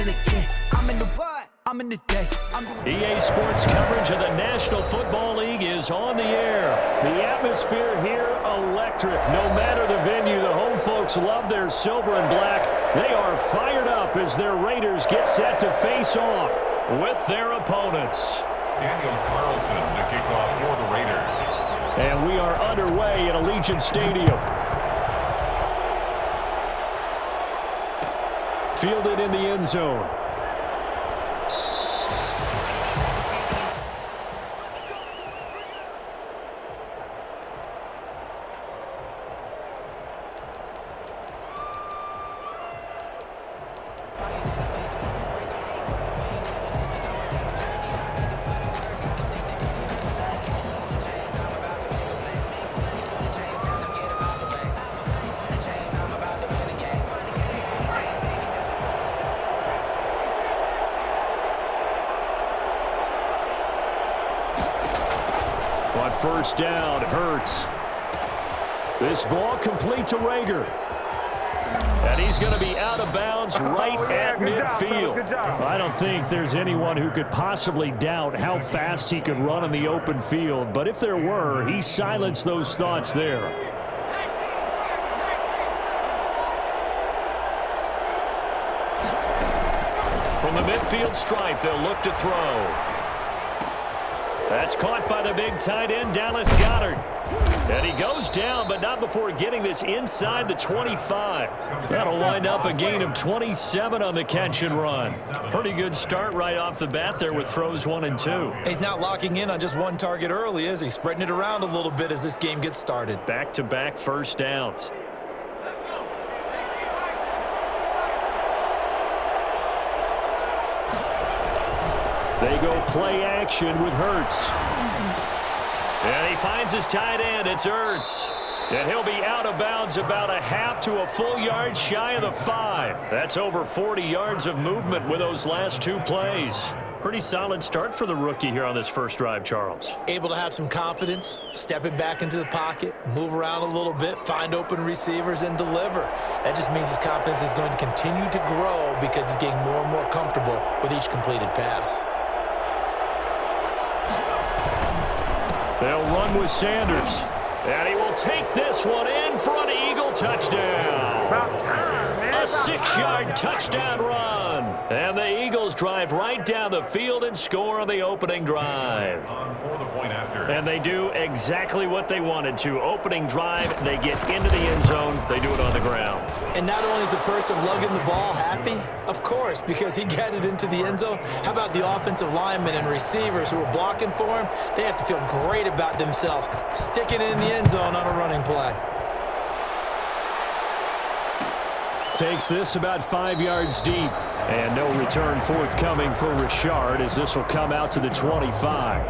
and again. I'm in the what? I'm in the day. EA Sports coverage of the National Football League is on the air. The atmosphere here, electric. No matter the venue, the home folks love their silver and black. They are fired up as their Raiders get set to face off with their opponents. Daniel Carlson, the kickoff for the Raiders. And we are underway at Allegiant Stadium. Fielded in the end zone. On first down, Hurts. This ball complete to Rager. And he's going to be out of bounds right at midfield. I don't think there's anyone who could possibly doubt how fast he could run in the open field. But if there were, he silenced those thoughts there. From the midfield stripe, they'll look to throw. That's caught by the big tight end, Dallas Goedert. And he goes down, but not before getting this inside the 25. That'll wind up a gain of 27 on the catch and run. Pretty good start right off the bat there with throws 1 and 2. He's not locking in on just one target early, is he? Spreading it around a little bit as this game gets started. Back-to-back first downs. They go play action with Hurts. And he finds his tight end. It's Hurts. And he'll be out of bounds about a half to a full yard shy of the 5. That's over 40 yards of movement with those last 2 plays. Pretty solid start for the rookie here on this first drive, Charles. Able to have some confidence, stepping back into the pocket, move around a little bit, find open receivers, and deliver. That just means his confidence is going to continue to grow because he's getting more and more comfortable with each completed pass. They'll run with Sanders. And he will take this one in for an Eagle touchdown. A 6-yard touchdown run. And the Eagles drive right down the field and score on the opening drive. And they do exactly what they wanted to. Opening drive, they get into the end zone. They do it on the ground. And not only is the person lugging the ball happy, of course, because he got it into the end zone. How about the offensive linemen and receivers who are blocking for him? They have to feel great about themselves, sticking it in the end zone on a running play. Takes this about 5 yards deep. And no return forthcoming for Richard as this will come out to the 25.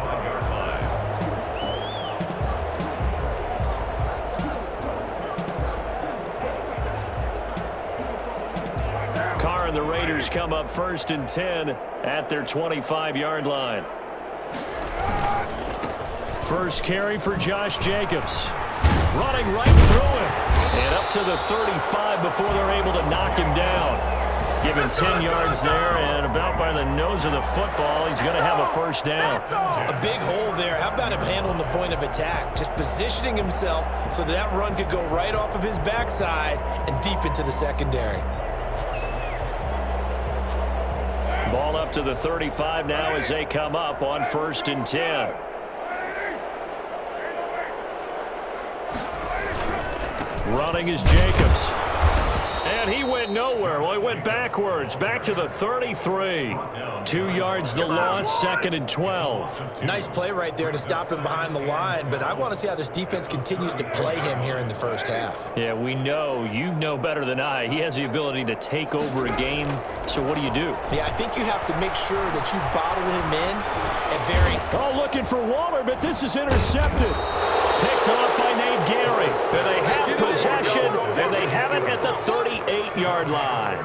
Carr and the Raiders come up 1st and 10 at their 25-yard line. First carry for Josh Jacobs. Running right through him. And up to the 35 before they're able to knock him down. Give him 10 yards there, and about by the nose of the football, he's going to have a first down. A big hole there. How about him handling the point of attack? Just positioning himself so that run could go right off of his backside and deep into the secondary. Ball up to the 35 now as they come up on 1st and 10. Running is Jacobs. And he went nowhere. Well, he went backwards. Back to the 33. 2 yards the loss, 2nd and 12. Nice play right there to stop him behind the line, but I want to see how this defense continues to play him here in the first half. Yeah, we know. You know better than I. He has the ability to take over a game. So what do you do? Yeah, I think you have to make sure that you bottle him in at varying. Oh, looking for Waller, but this is intercepted. Picked off by Nate Gary. And they have possession, and they have it at the 38-yard line.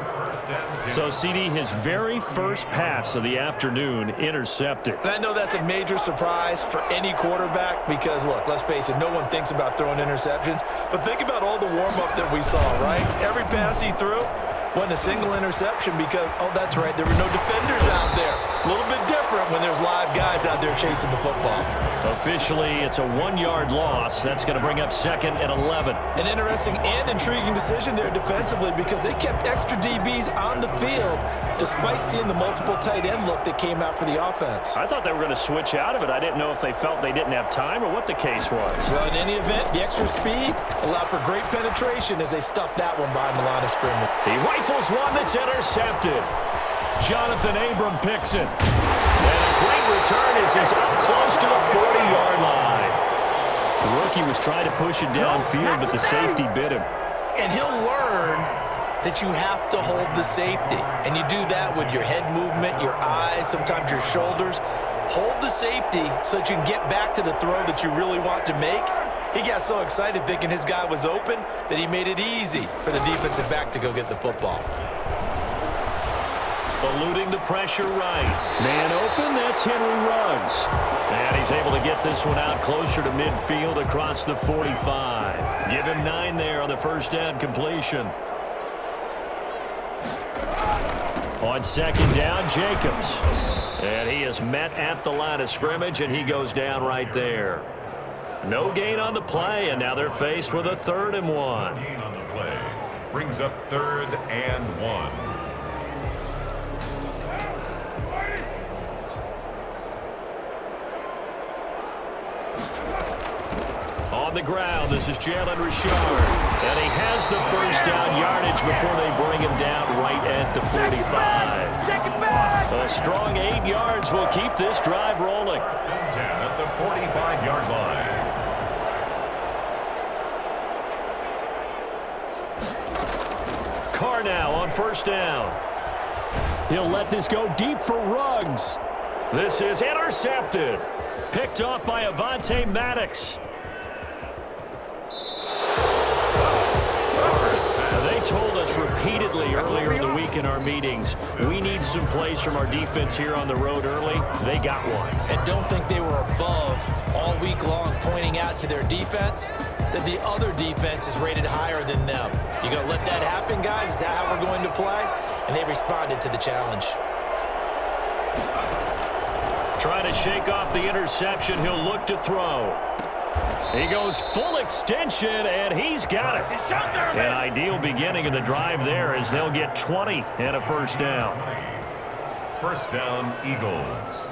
So, CD, his very first pass of the afternoon intercepted. And I know that's a major surprise for any quarterback because, look, let's face it, no one thinks about throwing interceptions. But think about all the warm-up that we saw, right? Every pass he threw, Wasn't a single interception because, oh, that's right, there were no defenders out there. A little bit different when there's live guys out there chasing the football. Officially, it's a 1-yard loss. That's going to bring up 2nd and 11. An interesting and intriguing decision there defensively because they kept extra DBs on the field despite seeing the multiple tight end look that came out for the offense. I thought they were going to switch out of it. I didn't know if they felt they didn't have time or what the case was. Well, in any event, the extra speed allowed for great penetration as they stuffed that one behind the line of scrimmage. He rifles one that's intercepted. Jonathan Abram picks it. And a great return as he's up close to the 40-yard line. The rookie was trying to push it downfield, but the safety bit him. And he'll learn that you have to hold the safety. And you do that with your head movement, your eyes, sometimes your shoulders. Hold the safety so that you can get back to the throw that you really want to make. He got so excited thinking his guy was open that he made it easy for the defensive back to go get the football. Eluding the pressure right. Man open, that's Henry Ruggs. And he's able to get this one out closer to midfield across the 45. Give him 9 there on the first down completion. On 2nd down, Jacobs. And he is met at the line of scrimmage, and he goes down right there. No gain on the play, and now they're faced with a 3rd and 1. Gain on the play brings up 3rd and 1. On the ground, this is Jalen Richard. And he has the first down yardage before they bring him down right at the 45. A strong 8 yards will keep this drive rolling. 10 at the 45-yard line. Carr now on first down. He'll let this go deep for Ruggs. This is intercepted. Picked off by Avonte Maddox. They told us repeatedly earlier in the week in our meetings, we need some plays from our defense here on the road early. They got one. And don't think they were above all week long pointing out to their defense that the other defense is rated higher than them. You going to let that happen, guys? Is that how we're going to play? And they responded to the challenge. Trying to shake off the interception. He'll look to throw. He goes full extension, and he's got it. An ideal beginning of the drive there as they'll get 20 and a first down. First down, Eagles.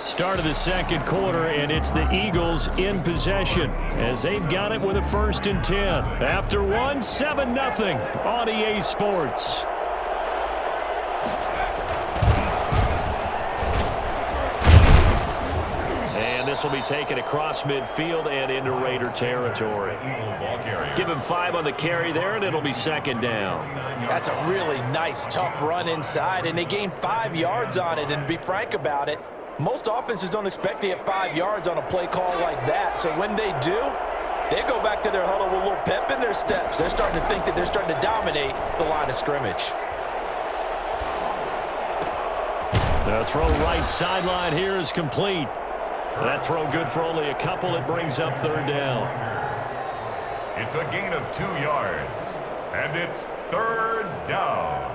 Start of the 2nd quarter, and it's the Eagles in possession as they've got it with a 1st and 10. After one, 7-0 on EA Sports. This will be taken across midfield and into Raider territory. Give him 5 on the carry there, and it'll be 2nd down. That's a really nice, tough run inside, and they gained 5 yards on it. And to be frank about it, most offenses don't expect to get 5 yards on a play call like that. So when they do, they go back to their huddle with a little pep in their steps. They're starting to think that they're starting to dominate the line of scrimmage. The throw right sideline here is complete. That throw good for only a couple. It brings up 3rd down. It's a gain of 2 yards, and it's 3rd down.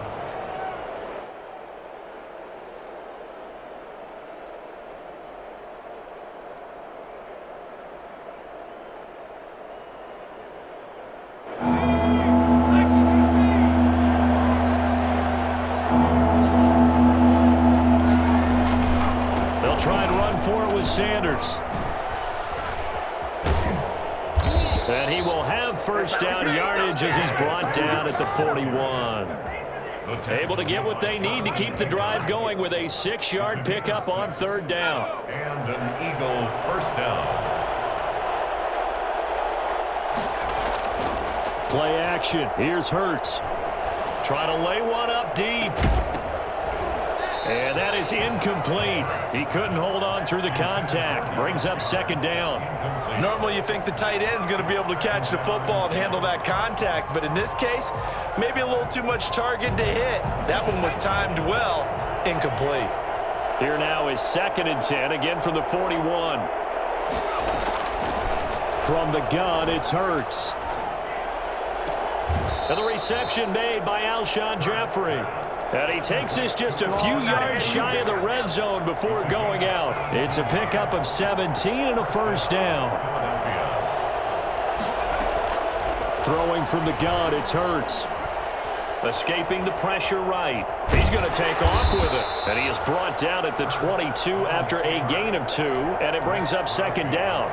They'll try and run for it with Sanders. And he will have first down yardage as he's brought down at the 41. Able to get what they need to keep the drive going with a 6-yard pickup on 3rd down. And an Eagle first down. Play action. Here's Hurts. Try to lay one up deep. And that is incomplete. He couldn't hold on through the contact. Brings up 2nd down. Normally you think the tight end's going to be able to catch the football and handle that contact, but in this case, maybe a little too much target to hit. That one was timed well, incomplete. Here now is 2nd and 10, again from the 41. From the gun, it's Hurts. And the reception made by Alshon Jeffrey. And he takes this just a few yards shy of the red zone before going out. It's a pickup of 17 and a first down. Throwing from the gun, it's Hurts. Escaping the pressure right. He's going to take off with it. And he is brought down at the 22 after a gain of 2, and it brings up second down.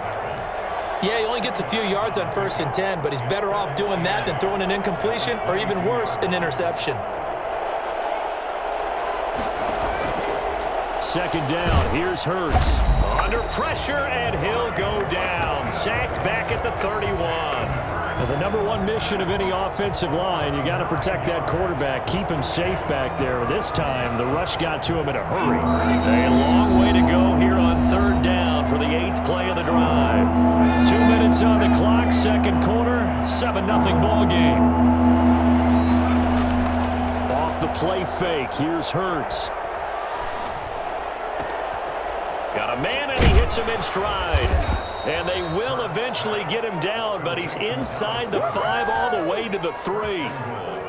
Yeah, he only gets a few yards on 1st and 10, but he's better off doing that than throwing an incompletion or even worse, an interception. Second down, here's Hurts. Under pressure, and he'll go down. Sacked back at the 31. Well, the number one mission of any offensive line, you got to protect that quarterback, keep him safe back there. This time, the rush got to him in a hurry. A long way to go here on 3rd down for the 8th play of the drive. 2 minutes on the clock, second quarter, 7-0 ball game. Off the play fake, here's Hurts. Got a man, and he hits him in stride. And they will eventually get him down, but he's inside the 5 all the way to the 3.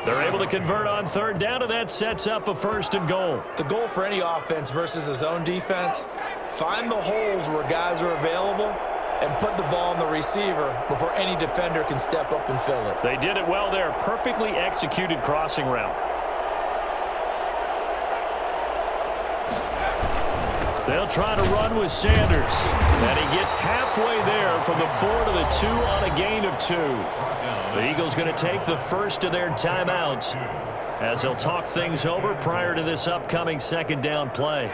They're able to convert on 3rd down, and that sets up a 1st and goal. The goal for any offense versus his own defense, find the holes where guys are available and put the ball on the receiver before any defender can step up and fill it. They did it well there. Perfectly executed crossing route. They'll try to run with Sanders. And he gets halfway there from the 4 to the 2 on a gain of 2. The Eagles going to take the first of their timeouts as they'll talk things over prior to this upcoming 2nd down play.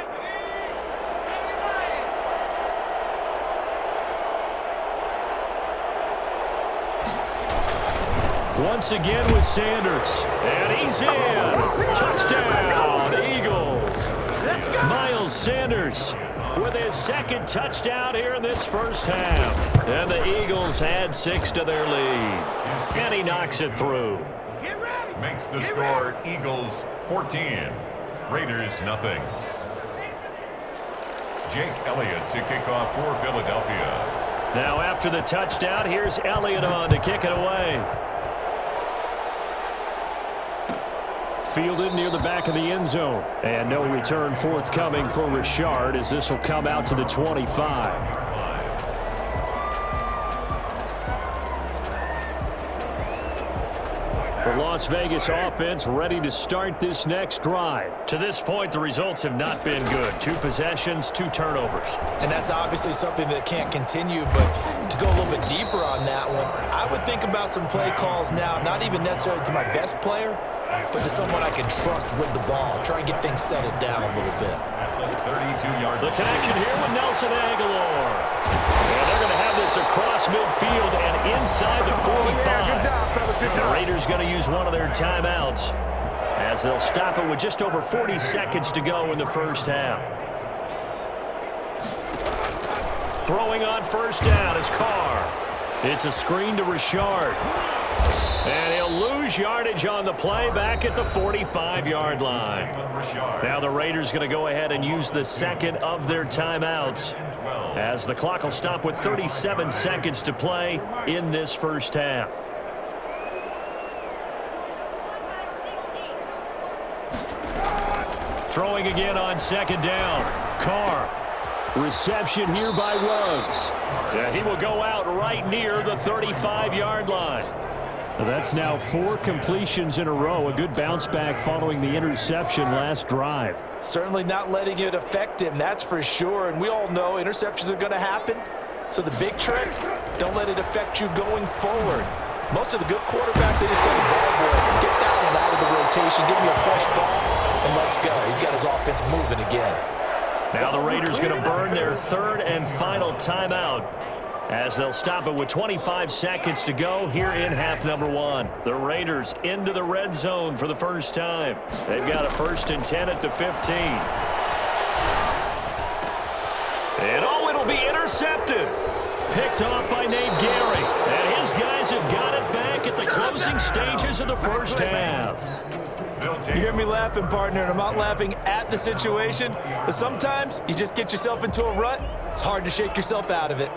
Once again with Sanders. And he's in. Touchdown, Eagles. Miles Sanders with his 2nd touchdown here in this first half. And the Eagles add 6 to their lead. And he knocks it through. Makes the score Eagles 14, Raiders nothing. Jake Elliott to kick off for Philadelphia. Now after the touchdown, here's Elliott on to kick it away. Fielded near the back of the end zone. And no return forthcoming for Richard as this will come out to the 25. The Las Vegas offense ready to start this next drive. To this point, the results have not been good. 2 possessions, 2 turnovers. And that's obviously something that can't continue, but to go a little bit deeper on that one, I would think about some play calls now, not even necessarily to my best player, but to someone I can trust with the ball. Try and get things settled down a little bit. 32-yard. The connection here with Nelson Aguilar. And they're going to have this across midfield and inside the 45. The Raiders going to use one of their timeouts as they'll stop it with just over 40 seconds to go in the first half. Throwing on 1st down is Carr. It's a screen to Richard. And he'll lose yardage on the play back at the 45-yard line. Now the Raiders going to go ahead and use the 2nd of their timeouts as the clock will stop with 37 seconds to play in this first half. Throwing again on 2nd down. Carr. Reception here by Ruggs. Yeah, he will go out right near the 35-yard line. That's now 4 completions in a row. A good bounce back following the interception last drive. Certainly not letting it affect him, that's for sure. And we all know interceptions are going to happen. So the big trick, don't let it affect you going forward. Most of the good quarterbacks, they just tell the ball boy, get that one out of the rotation, give me a fresh ball, and let's go. He's got his offense moving again. Now the Raiders going to burn their 3rd and final timeout as they'll stop it with 25 seconds to go here in half number 1. The Raiders into the red zone for the first time. They've got a 1st and 10 at the 15. And oh, it'll be intercepted. Picked off by Nate Gary. And his guys have got it back at the closing stages of the first half. You hear me laughing, partner, and I'm not laughing at the situation, but sometimes you just get yourself into a rut. It's hard to shake yourself out of it.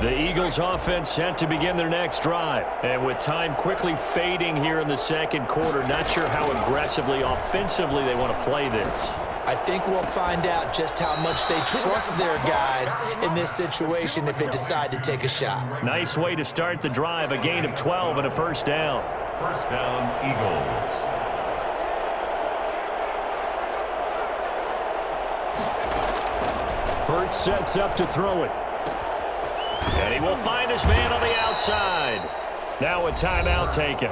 The Eagles offense set to begin their next drive. And with time quickly fading here in the second quarter, not sure how aggressively, offensively they want to play this. I think we'll find out just how much they trust their guys in this situation if they decide to take a shot. Nice way to start the drive, a gain of 12 and a first down. First down, Eagles. Hurts sets up to throw it. And he will find his man on the outside. Now a timeout taken.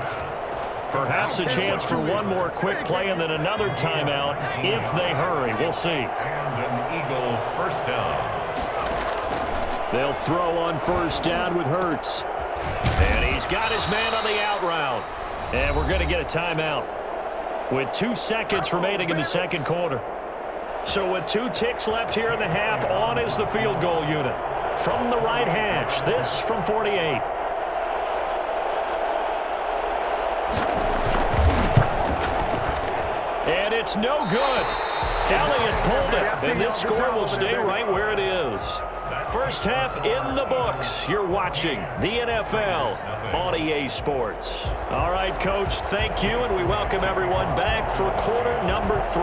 Perhaps a chance for one more quick play and then another timeout if they hurry. We'll see. And an Eagle first down. They'll throw on first down with Hurts. And he's got his man on the out route. And we're going to get a timeout with 2 seconds remaining in the second quarter. So with 2 ticks left here in the half, on is the field goal unit. From the right hash, this from 48. And it's no good. Elliott pulled it, and this score will stay right where it is. First half in the books. You're watching the NFL on EA Sports. All right, Coach, thank you, and we welcome everyone back for quarter number 3.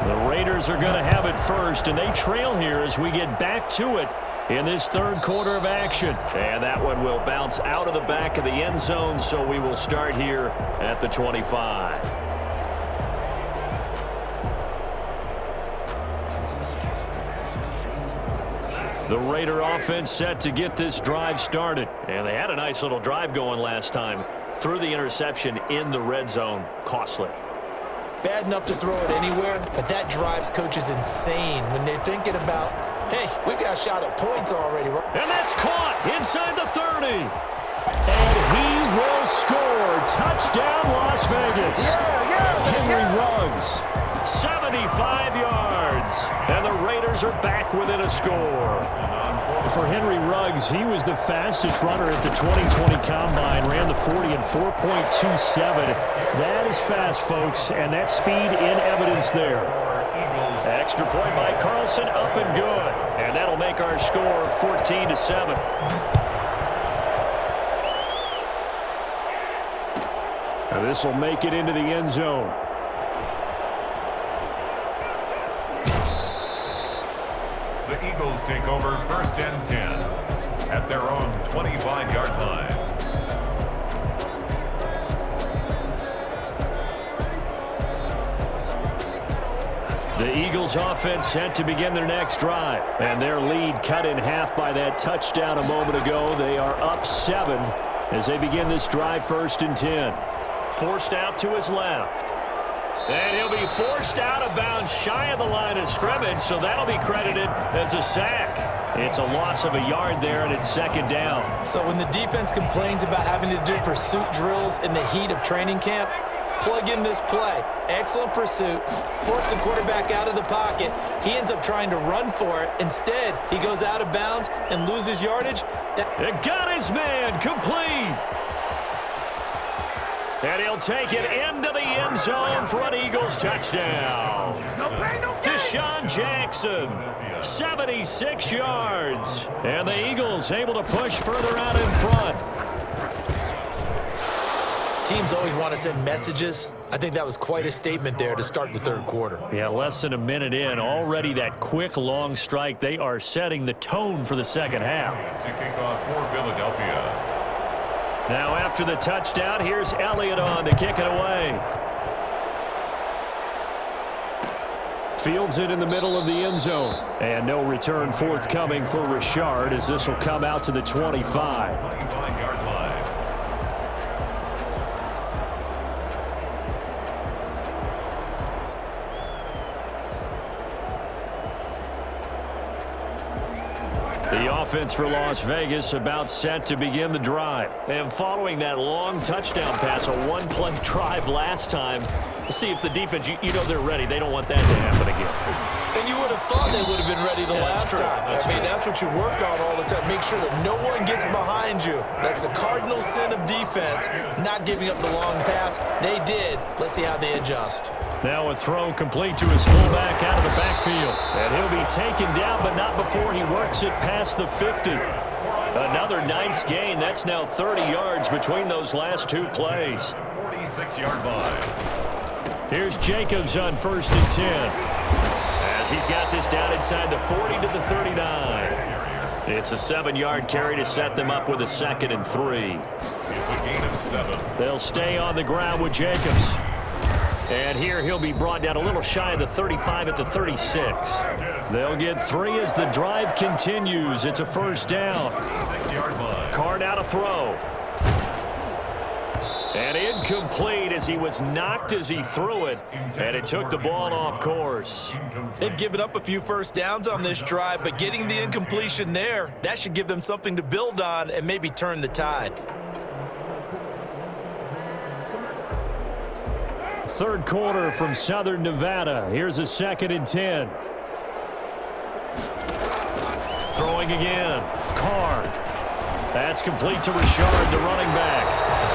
The Raiders are going to have it first, and they trail here as we get back to it in this third quarter of action. And that one will bounce out of the back of the end zone, so we will start here at the 25. The Raider offense set to get this drive started. And they had a nice little drive going last time. Threw the interception in the red zone. Costly. Bad enough to throw it anywhere, but that drives coaches insane when they're thinking about, hey, we got a shot at points already. And that's caught inside the 30. And he will score. Touchdown, Las Vegas. Henry Ruggs. 75 yards. And the Raiders are back within a score. For Henry Ruggs, he was the fastest runner at the 2020 Combine. Ran the 40 in 4.27. That is fast, folks, and that speed in evidence there. Extra point by Carlson, up and good. And that'll make our score 14-7. Now this will make it into the end zone. The Eagles take over first and 10 at their own 25-yard line. The Eagles offense set to begin their next drive. And their lead cut in half by that touchdown a moment ago. They are up 7 as they begin this drive first and 10. Forced out to his left. And he'll be forced out of bounds shy of the line of scrimmage, so that'll be credited as a sack. It's a loss of a yard there, and it's second down. So when the defense complains about having to do pursuit drills in the heat of training camp, plug in this play. Excellent pursuit. Force the quarterback out of the pocket. He ends up trying to run for it. Instead, he goes out of bounds and loses yardage. It got his man complete. And he'll take it into the end zone for an Eagles touchdown. Deshaun Jackson, 76 yards. And the Eagles able to push further out in front. Teams always want to send messages. I think that was quite a statement there to start the third quarter. Yeah, less than a minute in. Already that quick, long strike. They are setting the tone for the second half. To kick off for Philadelphia. Now after the touchdown, here's Elliott on to kick it away. Fields it in the middle of the end zone. And no return forthcoming for Richard as this will come out to the 25. 25-yard line. The offense for Las Vegas about set to begin the drive. And following that long touchdown pass, a one-play drive last time, to see if the defense, you know they're ready. They don't want that to happen again. And you would have thought they would have been ready the last time. That's what you work on all the time. Make sure that no one gets behind you. That's the cardinal sin of defense, not giving up the long pass. They did. Let's see how they adjust. Now a throw complete to his fullback out of the backfield. And he'll be taken down, but not before he works it past the 50. Another nice gain. That's now 30 yards between those last two plays. 46-yard line. Here's Jacobs on 1st and 10. As he's got this down inside the 40 to the 39. It's a 7-yard carry to set them up with a 2nd and 3. It's a gain of 7. They'll stay on the ground with Jacobs. And here he'll be brought down a little shy of the 35 at the 36. They'll get 3 as the drive continues. It's a 1st down. 6-yard line. Card out a throw. And incomplete as he was knocked as he threw it. And it took the ball off course. They've given up a few 1st downs on this drive, but getting the incompletion there, that should give them something to build on and maybe turn the tide. 3rd quarter from Southern Nevada. Here's a 2nd and 10. Throwing again. Carr. That's complete to Richard, the running back.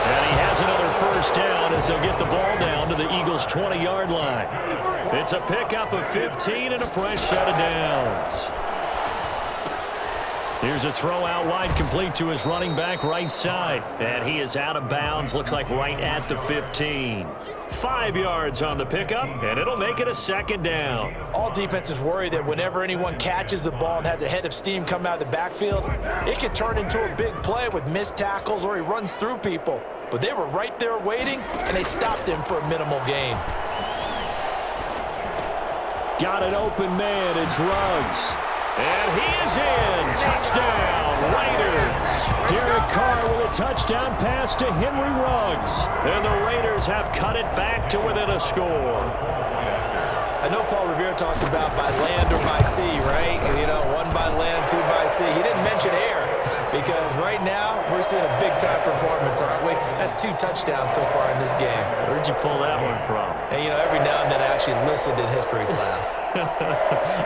And he has another 1st down as they'll get the ball down to the Eagles' 20-yard line. It's a pickup of 15 and a fresh set of downs. Here's a throw out wide, complete to his running back right side. And he is out of bounds, looks like right at the 15. 5 yards on the pickup, and it'll make it a 2nd down. All defenses worry that whenever anyone catches the ball and has a head of steam come out of the backfield, it can turn into a big play with missed tackles or he runs through people. But they were right there waiting, and they stopped him for a minimal gain. Got an open man, it's Ruggs. And he is in. Touchdown, Raiders. Derek Carr with a touchdown pass to Henry Ruggs. And the Raiders have cut it back to within a score. I know Paul Revere talked about by land or by sea, right? You know, 1 by land, 2 by sea. He didn't mention air because right now we're seeing a big-time performance, aren't we? That's 2 touchdowns so far in this game. Where'd you pull that one from? And, you know, every now and then I actually listened in history class.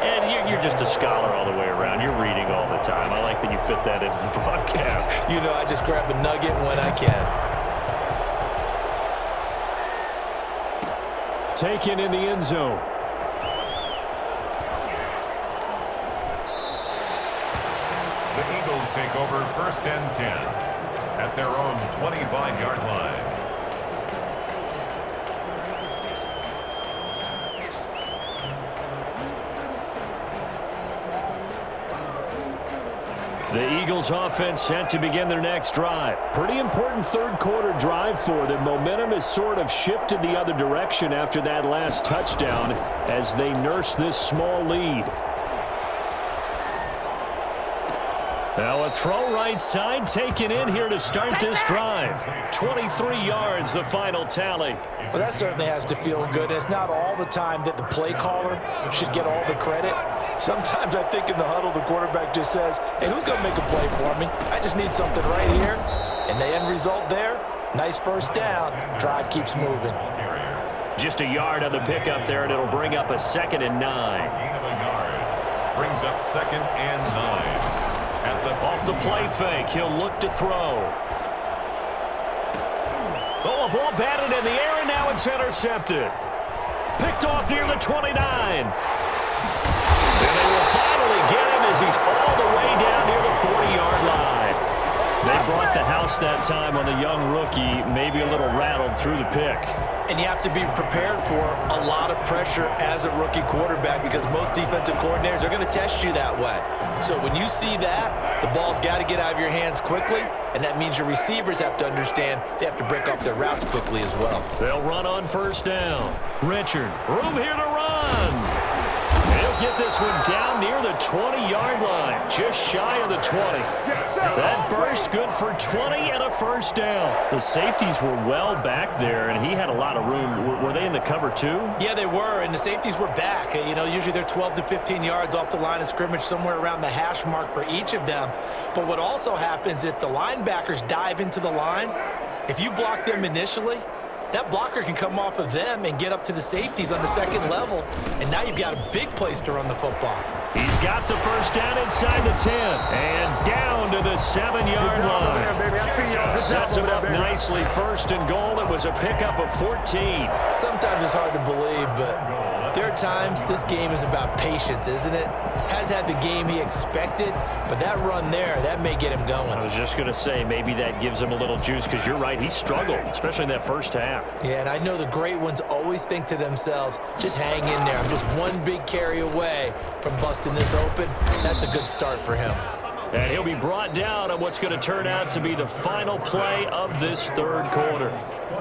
And you're just a scholar all the way around. You're reading all the time. I like that you fit that into the broadcast. You know, I just grab a nugget when I can. Taken in the end zone. The Eagles take over 1st and 10 at their own 25-yard line. The Eagles offense set to begin their next drive. Pretty important 3rd quarter drive for them. Momentum has sort of shifted the other direction after that last touchdown as they nurse this small lead. Now a throw right side taken in here to start this drive. 23 yards, the final tally. Well, that certainly has to feel good. It's not all the time that the play caller should get all the credit. Sometimes I think in the huddle, the quarterback just says, hey, who's going to make a play for me? I just need something right here. And the end result there, nice 1st down. Drive keeps moving. Just a yard on the pickup there, and it'll bring up a 2nd and 9. Gain of a yard. Brings up 2nd and 9. Off the play fake, he'll look to throw. Oh, a ball batted in the air, and now it's intercepted. Picked off near the 29. And they will finally get him as he's all the way down near the 40-yard line. They brought the house that time on the young rookie, maybe a little rattled through the pick. And you have to be prepared for a lot of pressure as a rookie quarterback because most defensive coordinators are going to test you that way. So when you see that, the ball's got to get out of your hands quickly, and that means your receivers have to understand they have to break up their routes quickly as well. They'll run on 1st down. Richard, room here to run. He'll get this one down near the 20-yard line, just shy of the 20. That burst good for 20 and a 1st down. The safeties were well back there, and he had a lot of room. Were they in the cover too? Yeah, they were, and the safeties were back. You know, usually they're 12 to 15 yards off the line of scrimmage, somewhere around the hash mark for each of them. But what also happens if the linebackers dive into the line, if you block them initially, that blocker can come off of them and get up to the safeties on the 2nd level, and now you've got a big place to run the football. He's got the first down inside the 10 and down to the 7-yard line. Sets him up nicely. First and goal. It was a pickup of 14. Sometimes it's hard to believe, but there are times this game is about patience, isn't it? Has had the game he expected, but that run there, that may get him going. I was just going to say maybe that gives him a little juice because you're right, he struggled, especially in that first half. Yeah, and I know the great ones always think to themselves, just hang in there. I'm just one big carry away from busting this open. That's a good start for him. And he'll be brought down on what's going to turn out to be the final play of this third quarter.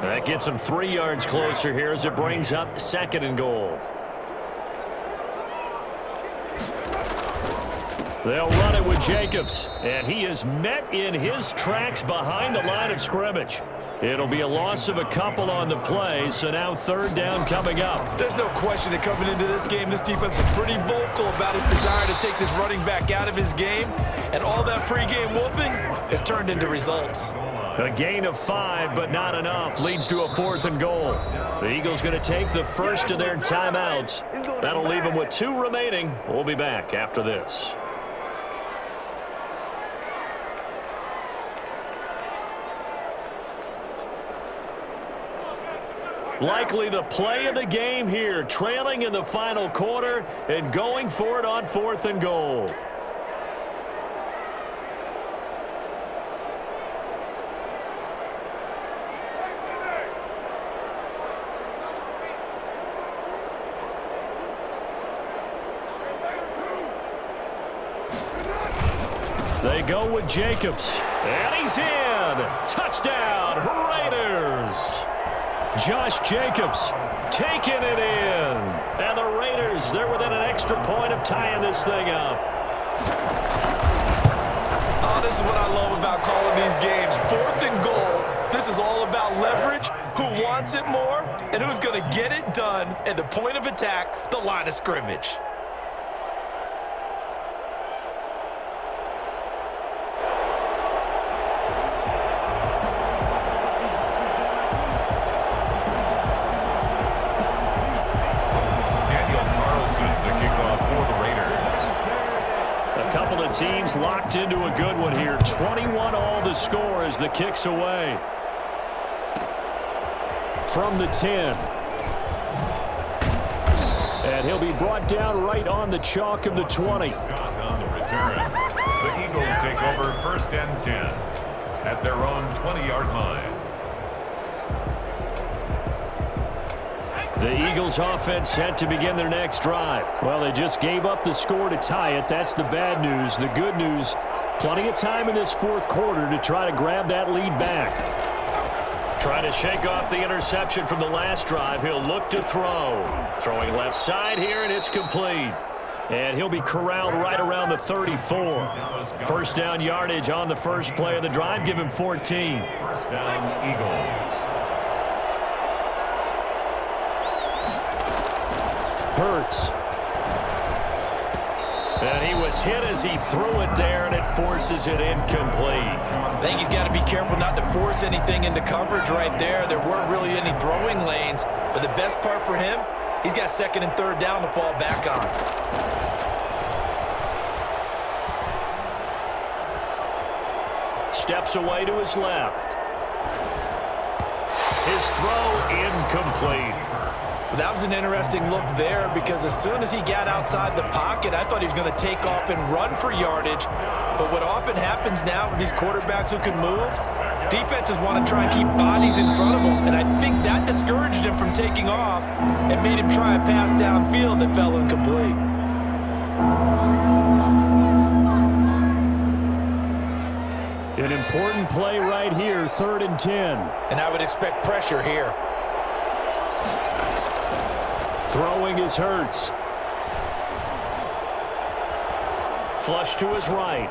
That gets him 3 yards closer here as it brings up second and goal. They'll run it with Jacobs, and he is met in his tracks behind the line of scrimmage. It'll be a loss of a couple on the play, so now third down coming up. There's no question that coming into this game, this defense is pretty vocal about his desire to take this running back out of his game, and all that pregame whooping has turned into results. A gain of 5, but not enough, leads to a 4th and goal. The Eagles going to take the first of their timeouts. That'll leave them with 2 remaining. We'll be back after this. Likely the play of the game here, trailing in the final quarter and going for it on 4th and goal. They go with Jacobs, and he's in. Touchdown, Raiders. Josh Jacobs taking it in. And the Raiders, they're within an extra point of tying this thing up. Oh, this is what I love about calling these games. 4th and goal. This is all about leverage, who wants it more, and who's going to get it done at the point of attack, the line of scrimmage. Teams locked into a good one here. 21 all the score as the kick's away. From the 10. And he'll be brought down right on the chalk of the 20. On the return, the Eagles take over 1st and 10 at their own 20-yard line. The Eagles offense set to begin their next drive. Well, they just gave up the score to tie it. That's the bad news. The good news, plenty of time in this 4th quarter to try to grab that lead back. Trying to shake off the interception from the last drive. He'll look to throw. Throwing left side here, and it's complete. And he'll be corralled right around the 34. First down yardage on the first play of the drive. Give him 14. First down, Eagles. Hurts. And he was hit as he threw it there, and it forces it incomplete. I think he's got to be careful not to force anything into coverage right there. There weren't really any throwing lanes, but the best part for him, he's got 2nd and 3rd down to fall back on. Steps away to his left. His throw incomplete. That was an interesting look there because as soon as he got outside the pocket, I thought he was going to take off and run for yardage. But what often happens now with these quarterbacks who can move, defenses want to try and keep bodies in front of them. And I think that discouraged him from taking off and made him try a pass downfield that fell incomplete. An important play right here, 3rd and 10. And I would expect pressure here. Throwing is Hurts. Flush to his right.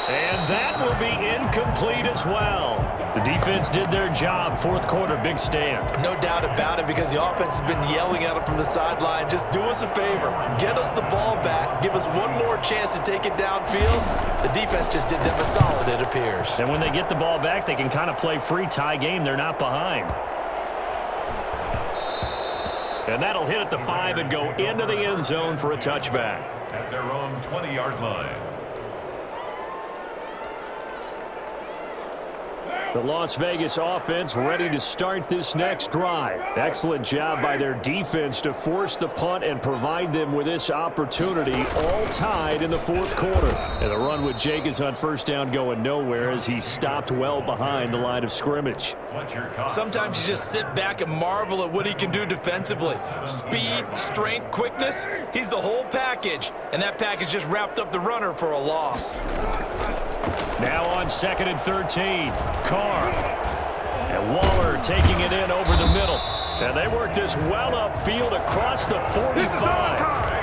And that will be incomplete as well. The defense did their job. 4th quarter, big stand. No doubt about it because the offense has been yelling at him from the sideline. Just do us a favor. Get us the ball back. Give us one more chance to take it downfield. The defense just did them a solid, it appears. And when they get the ball back, they can kind of play free tie game. They're not behind. And that'll hit at the 5 and go into the end zone for a touchback. at their own 20-yard line. The Las Vegas offense ready to start this next drive. Excellent job by their defense to force the punt and provide them with this opportunity, all tied in the fourth quarter. And the run with Jacobs on first down going nowhere as he stopped well behind the line of scrimmage. Sometimes you just sit back and marvel at what he can do defensively. Speed, strength, quickness, he's the whole package. And that package just wrapped up the runner for a loss. Now on 2nd and 13, Carr. And Waller taking it in over the middle. And they work this well upfield across the 45.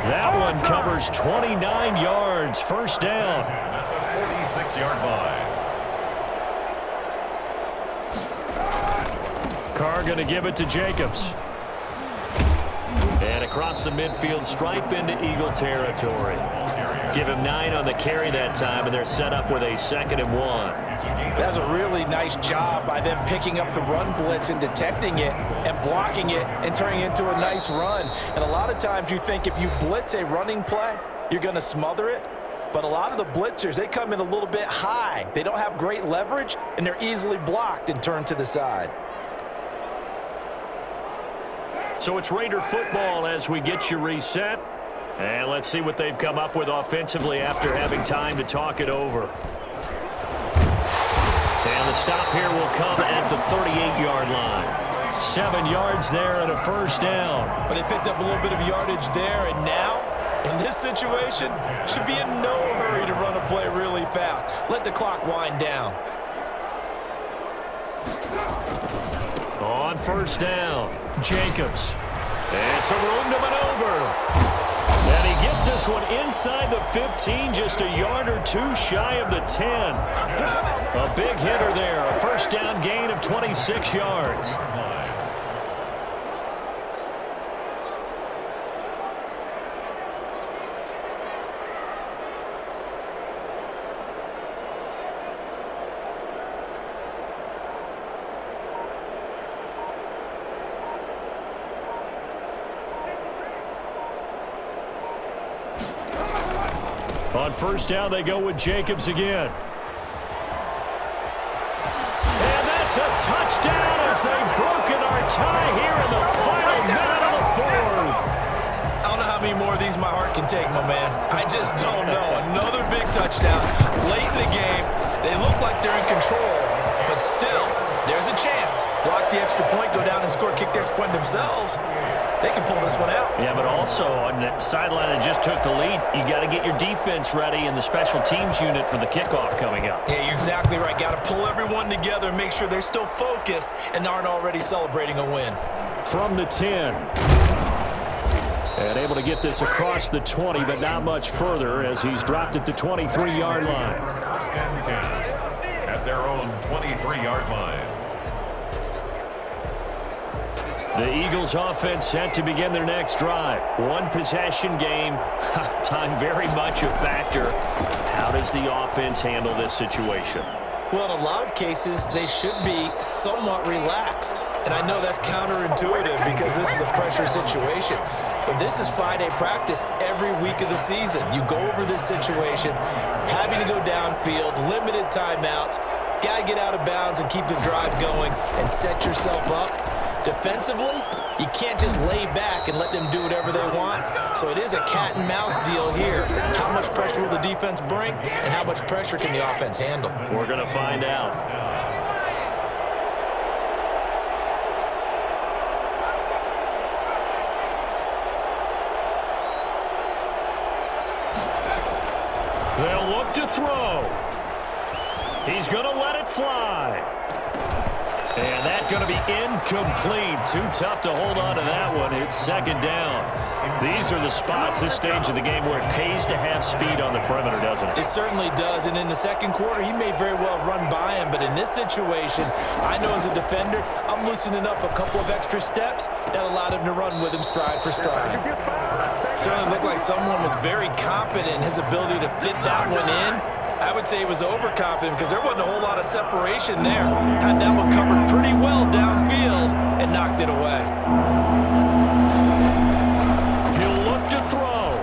That one covers 29 yards, first down. At the 46-yard line. Carr going to give it to Jacobs. And across the midfield stripe into Eagle territory. Give him 9 on the carry that time, and they're set up with a 2nd and 1. That's a really nice job by them picking up the run blitz and detecting it and blocking it and turning it into a nice run. And a lot of times you think if you blitz a running play, you're going to smother it. But a lot of the blitzers, they come in a little bit high. They don't have great leverage, and they're easily blocked and turned to the side. So it's Raider football as we get you reset. And let's see what they've come up with offensively after having time to talk it over. And the stop here will come at the 38-yard line. 7 yards there and a first down. But they picked up a little bit of yardage there, and now, in this situation, should be in no hurry to run a play really fast. Let the clock wind down. On first down, Jacobs. And some room to maneuver. And he gets this one inside the 15, just a yard or two shy of the 10. A big hitter there, a first down gain of 26 yards. On first down, they go with Jacobs again. And that's a touchdown as they've broken our tie here in the final minute of the fourth. I don't know how many more of these my heart can take, my man. I just don't know. Another big touchdown late in the game. They look like they're in control, but still, there's a chance. Block the extra point, go down and score, kick the extra point themselves. They can pull this one out. Yeah, but also on the sideline that just took the lead, you got to get your defense ready and the special teams unit for the kickoff coming up. Yeah, you're exactly right. Got to pull everyone together and make sure they're still focused and aren't already celebrating a win. From the 10. And able to get this across the 20, but not much further as he's dropped at the 23-yard line. First and 10 at their own 23-yard line. The Eagles offense set to begin their next drive. One possession game. Time very much a factor. How does the offense handle this situation? Well, in a lot of cases, they should be somewhat relaxed. And I know that's counterintuitive because this is a pressure situation. But this is Friday practice every week of the season. You go over this situation, having to go downfield, limited timeouts, got to get out of bounds and keep the drive going and set yourself up. Defensively, you can't just lay back and let them do whatever they want. So it is a cat and mouse deal here. How much pressure will the defense bring, and how much pressure can the offense handle? We're going to find out. They'll look to throw. He's going to let it fly. And that's going to be incomplete. Too tough to hold on to that one. It's second down. These are the spots, this stage of the game, where it pays to have speed on the perimeter, doesn't it? It certainly does. And in the second quarter, he may very well run by him. But in this situation, I know as a defender, I'm loosening up a couple of extra steps that allowed him to run with him stride for stride. Certainly looked like someone was very confident in his ability to fit that one in. I would say he was overconfident because there wasn't a whole lot of separation there. Had that one covered pretty well downfield and knocked it away. He'll look to throw.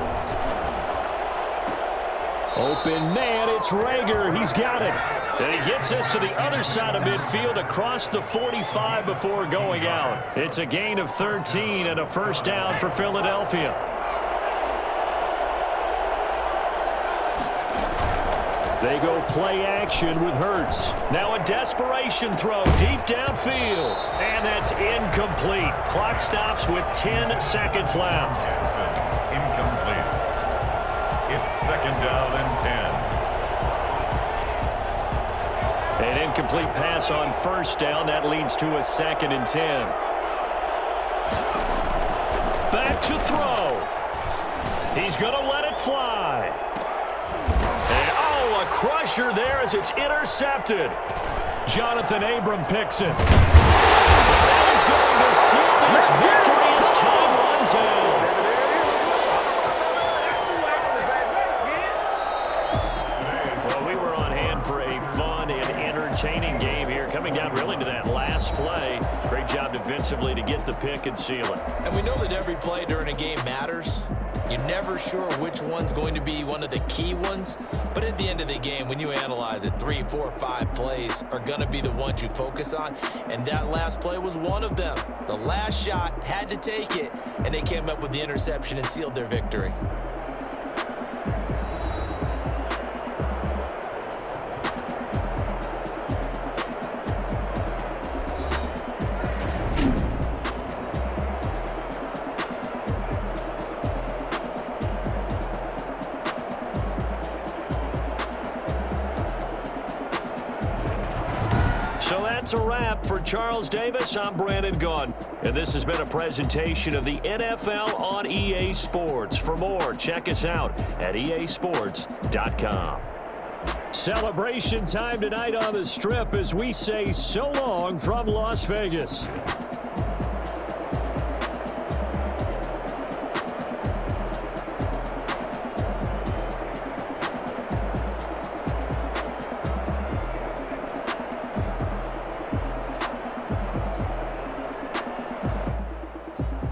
He's got it. And he gets us to the other side of midfield across the 45 before going out. It's a gain of 13 and a first down for Philadelphia. They go play action with Hurts. Now a desperation throw deep downfield. And that's incomplete. Clock stops with 10 seconds left. Incomplete. It's second down and 10. An incomplete pass on first down. That leads to a second and 10. Back to throw. He's going to let it fly. And, a crusher there as it's intercepted. Jonathan Abram picks it. That is going to seal this victory as time runs out. Well, we were on hand for a fun and entertaining game here, coming down really to that last play. Great job defensively to get the pick and seal it. And we know that every play during a game matters. You're never sure which one's going to be one of the key ones. But at the end of the game, when you analyze it, 3, 4, 5 plays are going to be the ones you focus on. And that last play was one of them. The last shot had to take it, and they came up with the interception and sealed their victory. So that's a wrap for Charles Davis. I'm Brandon Gunn, and this has been a presentation of the NFL on EA Sports. For more, check us out at easports.com. Celebration time tonight on the Strip as we say so long from Las Vegas.